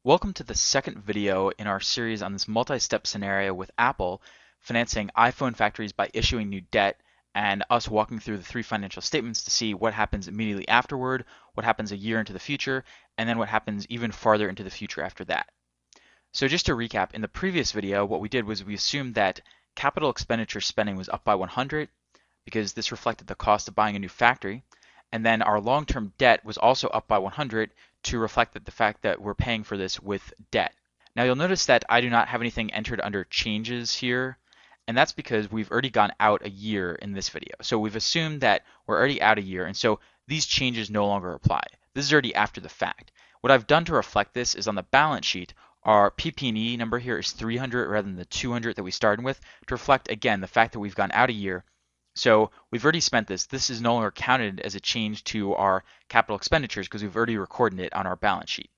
Welcome to the second video in our series on this multi-step scenario with Apple financing iPhone factories by issuing new debt and us walking through the three financial statements to see what happens immediately afterward, what happens a year into the future, and then what happens even farther into the future after that. So just to recap, in the previous video, what we did was we assumed that capital expenditure spending was up by 100 because this reflected the cost of buying a new factory. And then our long-term debt was also up by 100 to reflect the fact that we're paying for this with debt. Now you'll notice that I do not have anything entered under changes here, and that's because we've already gone out a year in this video. So we've assumed that we're already out a year, and so these changes no longer apply. This is already after the fact. What I've done to reflect this is on the balance sheet, our PP&E number here is 300 rather than the 200 that we started with to reflect, again, the fact that we've gone out a year. So we've already spent this. This is no longer counted as a change to our capital expenditures because we've already recorded it on our balance sheet.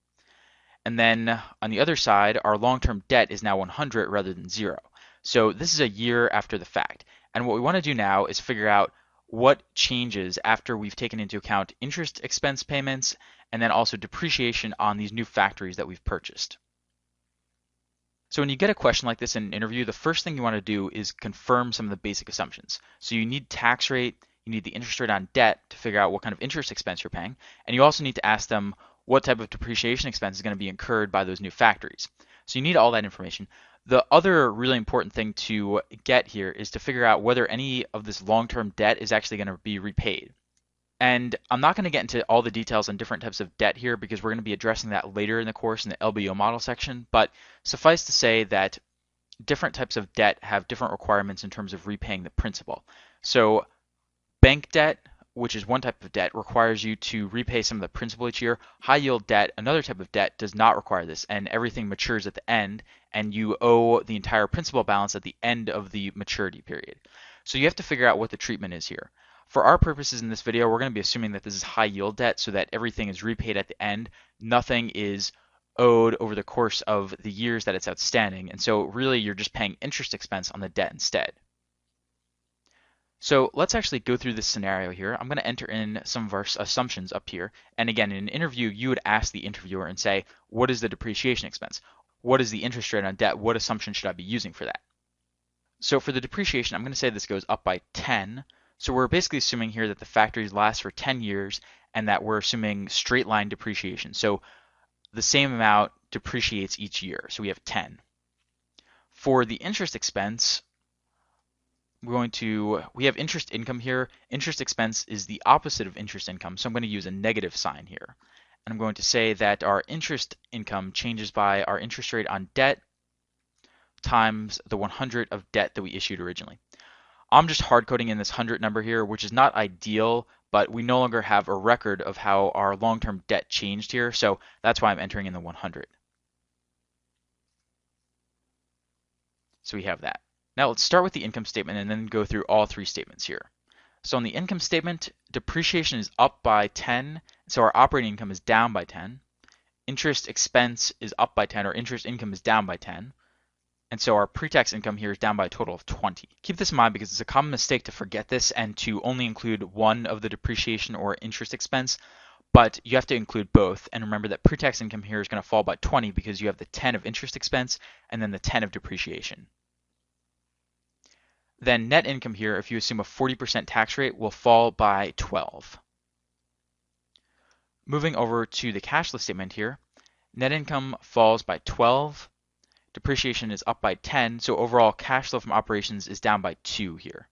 And then on the other side, our long-term debt is now 100 rather than 0. So this is a year after the fact. And what we want to do now is figure out what changes after we've taken into account interest expense payments and then also depreciation on these new factories that we've purchased. So when you get a question like this in an interview, the first thing you want to do is confirm some of the basic assumptions. So you need tax rate, you need the interest rate on debt to figure out what kind of interest expense you're paying, and you also need to ask them what type of depreciation expense is going to be incurred by those new factories. So you need all that information. The other really important thing to get here is to figure out whether any of this long-term debt is actually going to be repaid. And I'm not going to get into all the details on different types of debt here because we're going to be addressing that later in the course in the LBO model section, but suffice to say that different types of debt have different requirements in terms of repaying the principal. So bank debt, which is one type of debt, requires you to repay some of the principal each year. High yield debt, another type of debt, does not require this, and everything matures at the end, and you owe the entire principal balance at the end of the maturity period. So you have to figure out what the treatment is here. For our purposes in this video, we're going to be assuming that this is high yield debt so that everything is repaid at the end. Nothing is owed over the course of the years that it's outstanding. And so really you're just paying interest expense on the debt instead. So let's actually go through this scenario here. I'm going to enter in some of our assumptions up here. And again, in an interview, you would ask the interviewer and say, what is the depreciation expense? What is the interest rate on debt? What assumption should I be using for that? So for the depreciation, I'm going to say this goes up by 10. So we're basically assuming here that the factories last for 10 years and that we're assuming straight line depreciation. So the same amount depreciates each year. So we have 10. For the interest expense, we have interest income here. Interest expense is the opposite of interest income. So I'm going to use a negative sign here. And I'm going to say that our interest income changes by our interest rate on debt times the 100 of debt that we issued originally. I'm just hard coding in this 100 number here, which is not ideal, but we no longer have a record of how our long-term debt changed here, so that's why I'm entering in the 100. So we have that. Now let's start with the income statement and then go through all three statements here. So on the income statement, depreciation is up by 10, so our operating income is down by 10. Interest expense is up by 10, or interest income is down by 10. And so our pre-tax income here is down by a total of 20. Keep this in mind because it's a common mistake to forget this and to only include one of the depreciation or interest expense, but you have to include both. And remember that pre-tax income here is going to fall by 20 because you have the 10 of interest expense and then the 10 of depreciation. Then net income here, if you assume a 40% tax rate, will fall by 12. Moving over to the cash flow statement here, net income falls by 12. Depreciation is up by 10, so overall cash flow from operations is down by 2 here.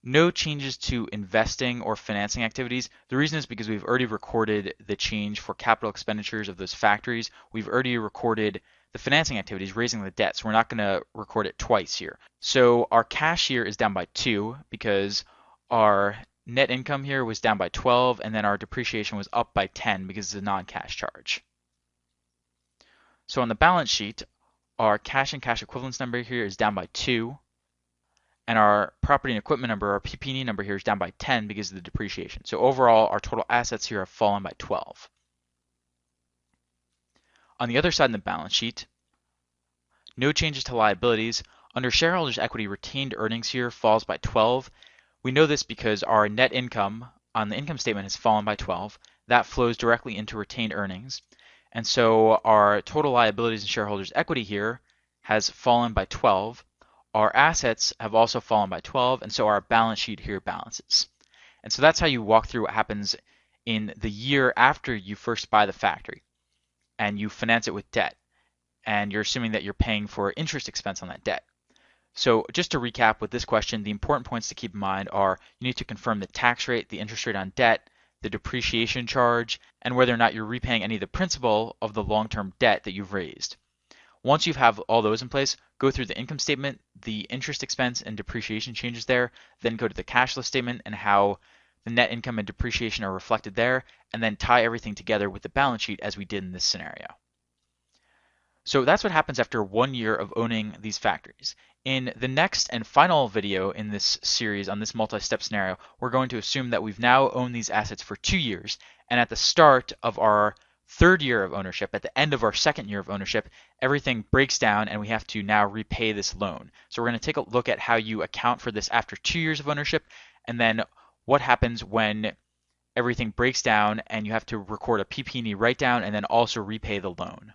No changes to investing or financing activities. The reason is because we've already recorded the change for capital expenditures of those factories. We've already recorded the financing activities, raising the debt, so we're not going to record it twice here. So our cash here is down by 2 because our net income here was down by 12, and then our depreciation was up by 10 because it's a non-cash charge. So on the balance sheet, our cash and cash equivalents number here is down by 2, and our property and equipment number, our PP&E number here is down by 10 because of the depreciation. So overall, our total assets here have fallen by 12. On the other side of the balance sheet, no changes to liabilities. Under shareholders' equity, retained earnings here falls by 12. We know this because our net income on the income statement has fallen by 12. That flows directly into retained earnings. And so our total liabilities and shareholders' equity here has fallen by 12. Our assets have also fallen by 12, and so our balance sheet here balances. And so that's how you walk through what happens in the year after you first buy the factory and you finance it with debt. And you're assuming that you're paying for interest expense on that debt. So just to recap with this question, the important points to keep in mind are you need to confirm the tax rate, the interest rate on debt, the depreciation charge, and whether or not you're repaying any of the principal of the long-term debt that you've raised. Once you have all those in place, go through the income statement, the interest expense and depreciation changes there, then go to the cash flow statement and how the net income and depreciation are reflected there, and then tie everything together with the balance sheet as we did in this scenario. So that's what happens after 1 year of owning these factories. In the next and final video in this series on this multi-step scenario, we're going to assume that we've now owned these assets for 2 years, and at the start of our third year of ownership, at the end of our second year of ownership, everything breaks down and we have to now repay this loan. So we're going to take a look at how you account for this after 2 years of ownership, and then what happens when everything breaks down and you have to record a PP&E write-down and then also repay the loan.